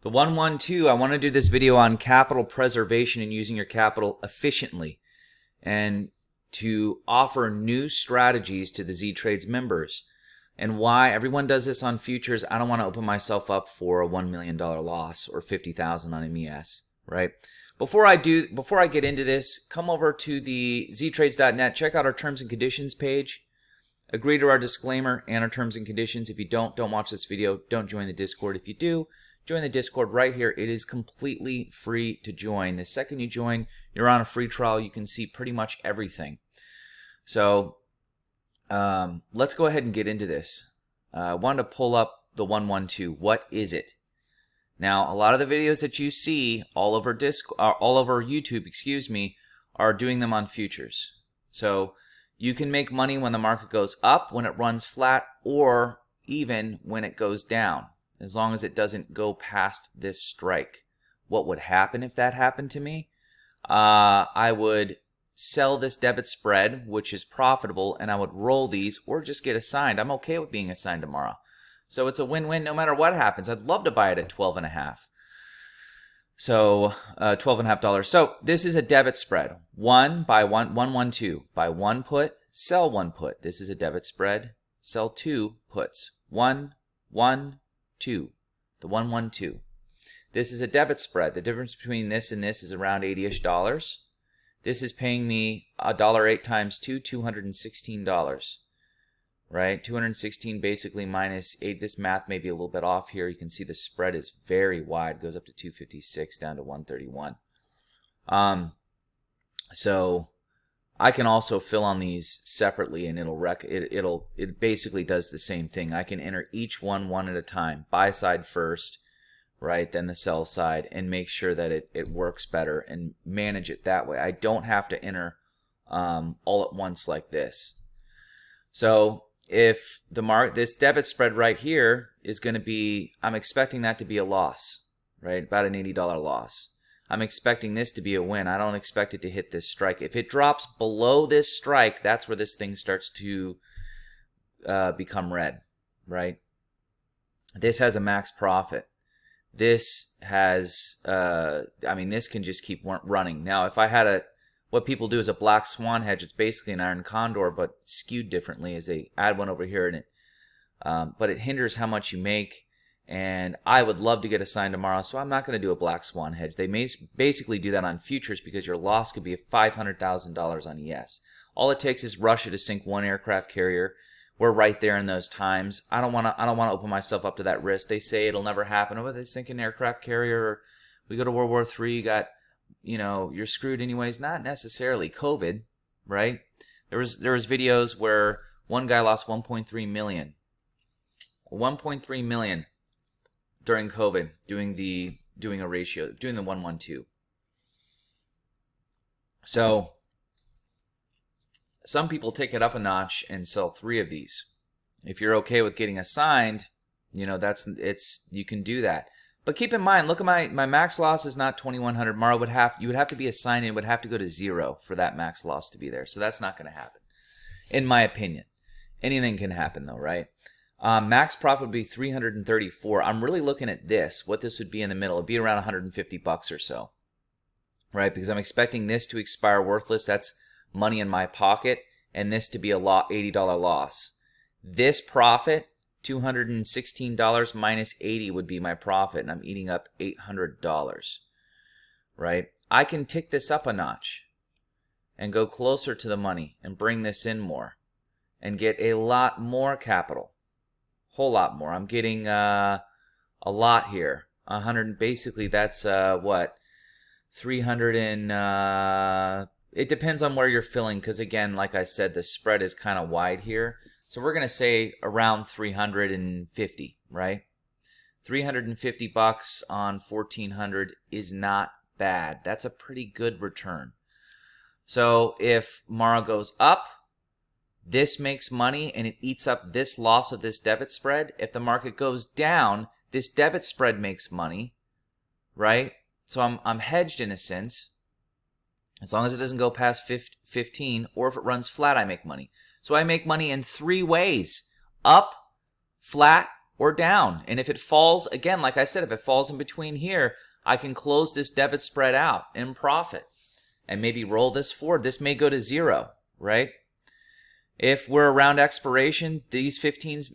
The 112, I want to do this video on capital preservation and using your capital efficiently, and to offer new strategies to the ZTRADEZ members. And why everyone does this on futures, I don't want to open myself up for a $1 million loss or $50,000 on MES, right? Before I get into this, come over to the ZTRADEZ.net, check out our terms and conditions page. Agree to our disclaimer and our terms and conditions. If you don't watch this video. Don't join the Discord. If you do, join the Discord right here. It is completely free to join. The second you join, you're on a free trial. You can see pretty much everything. So let's go ahead and get into this. I wanted to pull up the 112. What is it? Now, a lot of the videos that you see all over YouTube, are doing them on futures. So you can make money when the market goes up, when it runs flat, or even when it goes down, as long as it doesn't go past this strike. What would happen if that happened to me? I would sell this debit spread, which is profitable, and I would roll these or just get assigned. I'm okay with being assigned tomorrow. So it's a win-win no matter what happens. I'd love to buy it at 12.5. So $12.50. So this is a debit spread. 112. Buy one put, sell one put. This is a debit spread. Sell two puts. 1, 1, 2. The 112. This is a debit spread. The difference between this and this is around $80-ish. This is paying me $1.08 times 2, $216. Right? 216 basically minus 8. This math may be a little bit off here. You can see the spread is very wide. It goes up to 256 down to 131. So I can also fill on these separately, and it basically does the same thing. I can enter each one at a time. Buy side first, right? Then the sell side, and make sure that it works better and manage it that way. I don't have to enter all at once like this. So if this debit spread right here is going to be, I'm expecting that to be a loss, right? About an $80 loss. I'm expecting this to be a win. I don't expect it to hit this strike. If it drops below this strike, that's where this thing starts to become red, right? This has a max profit. This has, this can just keep running. Now, if I had what people do is a black swan hedge. It's basically an iron condor, but skewed differently as they add one over here, but it hinders how much you make. And I would love to get assigned tomorrow, so I'm not going to do a black swan hedge. They may basically do that on futures because your loss could be $500,000 on ES. All it takes is Russia to sink one aircraft carrier. We're right there in those times. I don't want to open myself up to that risk. They say it'll never happen. Oh, they sink an aircraft carrier, or we go to World War III. You're screwed anyways. Not necessarily. COVID, right? There was videos where one guy lost 1.3 million. 1.3 million during COVID doing the 112. So some people take it up a notch and sell 3 of these. If you're okay with getting assigned, you can do that. But keep in mind, look at my max loss is not 2,100. Mara you would have to be assigned, and it would have to go to 0 for that max loss to be there. So that's not going to happen, in my opinion. Anything can happen though, right? Max profit would be 334. I'm really looking at this. What this would be in the middle. It'd be around 150 bucks or so, right? Because I'm expecting this to expire worthless. That's money in my pocket, and this to be a $80 loss. This profit, $216 minus 80 would be my profit, and I'm eating up $800, right? I can tick this up a notch and go closer to the money and bring this in more and get a lot more capital, whole lot more. I'm getting a lot here. 100, basically that's what, 300 and it depends on where you're filling, because again, like I said, the spread is kind of wide here. So we're going to say around 350, right? 350 bucks on 1,400 is not bad. That's a pretty good return. So if Mara goes up, this makes money and it eats up this loss of this debit spread. If the market goes down, this debit spread makes money, right? So I'm hedged in a sense. As long as it doesn't go past 15, or if it runs flat, I make money. So I make money in 3 ways: up, flat, or down. And if it falls, again, like I said, if it falls in between here, I can close this debit spread out in profit and maybe roll this forward. This may go to 0, right? If we're around expiration, these 15s,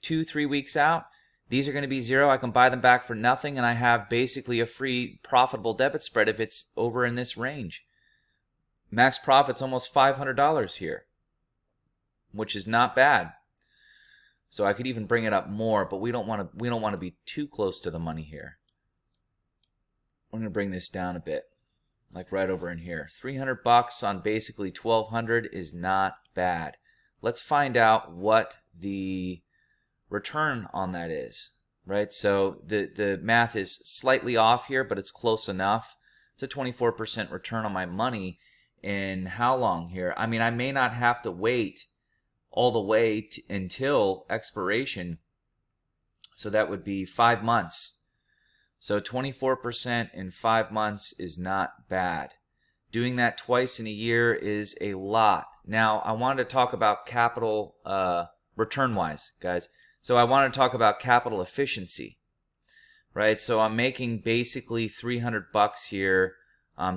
2-3 weeks out, these are going to be 0. I can buy them back for nothing, and I have basically a free profitable debit spread if it's over in this range. Max profit's almost $500 here, which is not bad. So I could even bring it up more, but we don't want to be too close to the money here. I'm going to bring this down a bit, like right over in here. $300 on basically 1,200 is not bad. Let's find out what the return on that is, right? So the math is slightly off here, but it's close enough. It's a 24% return on my money in how long here? I mean, I may not have to wait all the way until expiration. So that would be 5 months. So 24% in 5 months is not bad. Doing that twice in a year is a lot. Now, I wanted to talk about capital return-wise, guys. So I want to talk about capital efficiency, right? So I'm making basically $300 here,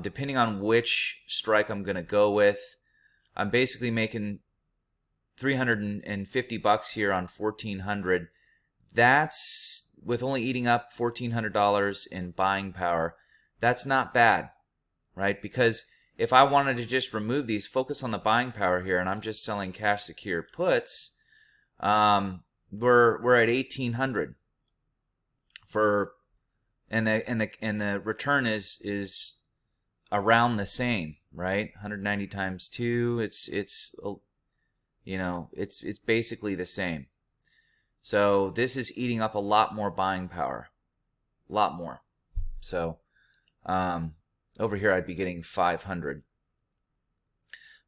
depending on which strike I'm going to go with. I'm basically making $350 here on 1,400. That's with only eating up $1,400 in buying power. That's not bad, right? Because if I wanted to just remove these, focus on the buying power here, and I'm just selling cash secure puts, we're at 1,800 for, and the return is around the same, right? 190 times 2, it's basically the same. So this is eating up a lot more buying power, a lot more. So over here I'd be getting 500,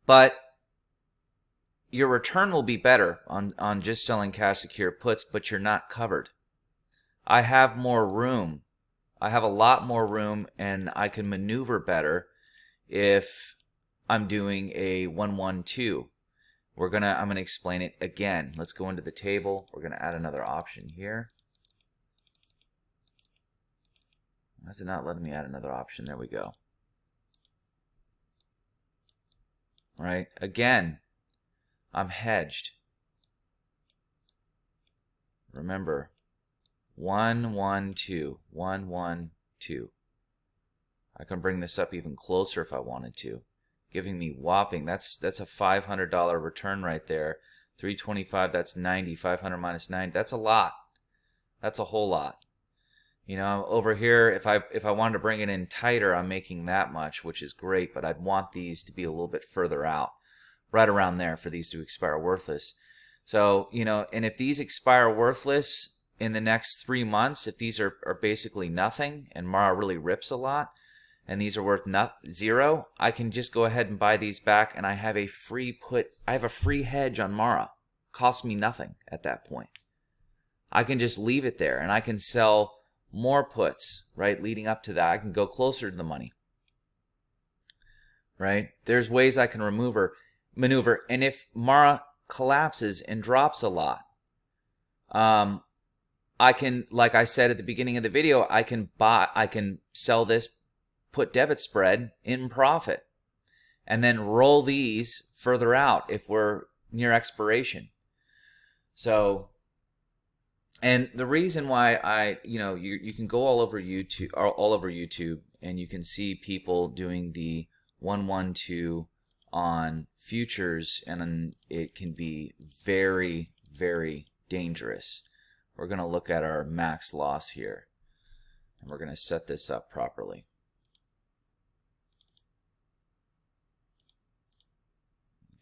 but your return will be better on just selling cash secure puts, but you're not covered. I have more room. I have a lot more room, and I can maneuver better if I'm doing a 1-1-2. I'm gonna explain it again. Let's go into the table. We're gonna add another option here. Why is it not letting me add another option? There we go. Right? Again, I'm hedged. Remember, 1-1-2, 1-1-2. I can bring this up even closer if I wanted to, giving me whopping, that's a $500 return right there. 325, that's 90. 500 minus 90, that's a lot. That's a whole lot. Over here, if I wanted to bring it in tighter, I'm making that much, which is great, but I'd want these to be a little bit further out, right around there, for these to expire worthless. So, and if these expire worthless in the next 3 months, if these are basically nothing, and Mara really rips a lot, and these are worth 0, I can just go ahead and buy these back, and I have a free I have a free hedge on Mara. Costs me nothing at that point. I can just leave it there, and I can sell more puts, right, leading up to that. I can go closer to the money, right? There's ways I can maneuver, and if Mara collapses and drops a lot, I can, like I said at the beginning of the video, I can sell this put debit spread in profit, and then roll these further out if we're near expiration. So, and the reason why you can go all over YouTube, and you can see people doing the 1-1-2 on futures, and it can be very, very dangerous. We're going to look at our max loss here, and we're going to set this up properly.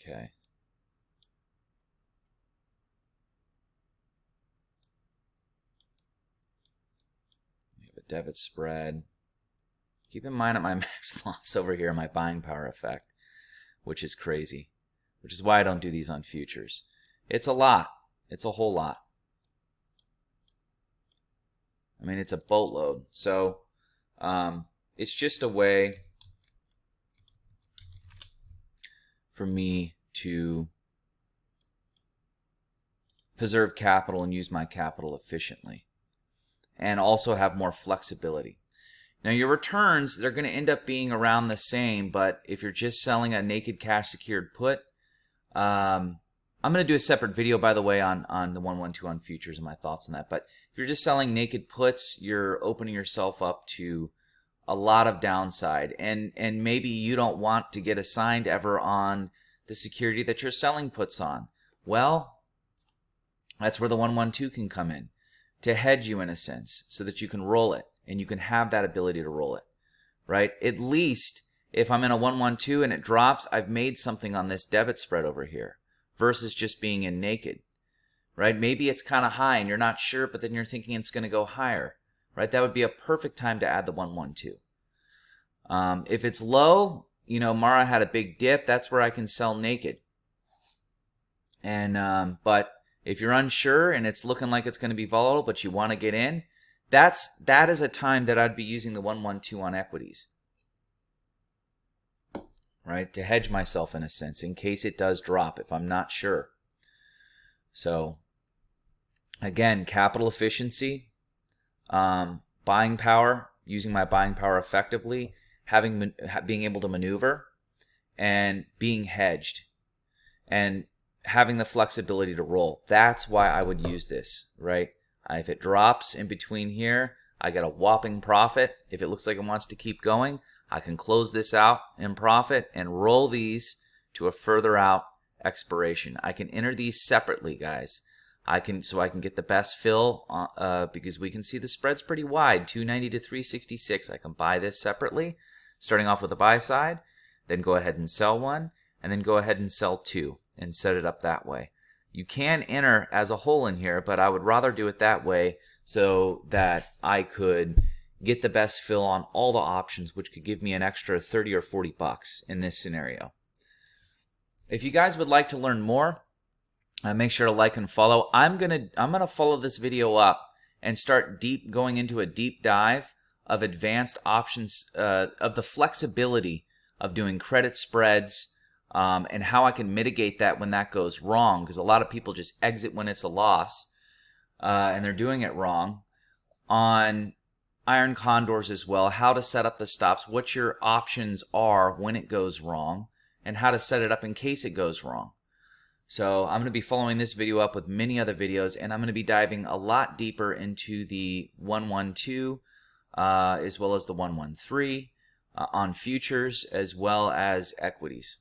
Okay. We have a debit spread. Keep in mind at my max loss over here, my buying power effect, which is crazy, which is why I don't do these on futures. It's a lot. It's a whole lot. I mean, it's a boatload. So it's just a way for me to preserve capital and use my capital efficiently, and also have more flexibility. Now your returns, they're going to end up being around the same, but if you're just selling a naked cash secured put, I'm going to do a separate video, by the way, on the 112 on futures and my thoughts on that. But if you're just selling naked puts, you're opening yourself up to a lot of downside, and maybe you don't want to get assigned ever on the security that you're selling puts on. Well, that's where the 112 can come in, to hedge you in a sense, so that you can roll it and you can have that ability to roll it, right? At least if I'm in a 112 and it drops, I've made something on this debit spread over here versus just being in naked, right? Maybe it's kind of high and you're not sure, but then you're thinking it's going to go higher, right? That would be a perfect time to add the 112. If it's low, you know, Mara had a big dip, that's where I can sell naked. And but if you're unsure and it's looking like it's going to be volatile, but you want to get in, that is a time that I'd be using the 112 on equities, right? To hedge myself in a sense in case it does drop if I'm not sure. So again, capital efficiency, buying power, using my buying power effectively, being able to maneuver, and being hedged, and having the flexibility to roll. That's why I would use this, right? If it drops in between here, I get a whopping profit. If it looks like it wants to keep going, I can close this out in profit and roll these to a further out expiration. I can enter these separately, guys. So I can get the best fill because we can see the spread's pretty wide, 290 to 366. I can buy this separately, starting off with the buy side, then go ahead and sell one, and then go ahead and sell two and set it up that way. You can enter as a whole in here, but I would rather do it that way so that I could get the best fill on all the options, which could give me an extra 30 or 40 bucks in this scenario. If you guys would like to learn more, make sure to like and follow. I'm gonna follow this video up and start going into a deep dive of advanced options, of the flexibility of doing credit spreads, and how I can mitigate that when that goes wrong, because a lot of people just exit when it's a loss, and they're doing it wrong. On iron condors as well, how to set up the stops, what your options are when it goes wrong, and how to set it up in case it goes wrong. So I'm going to be following this video up with many other videos, and I'm going to be diving a lot deeper into the 112 as well as the 113 on futures as well as equities.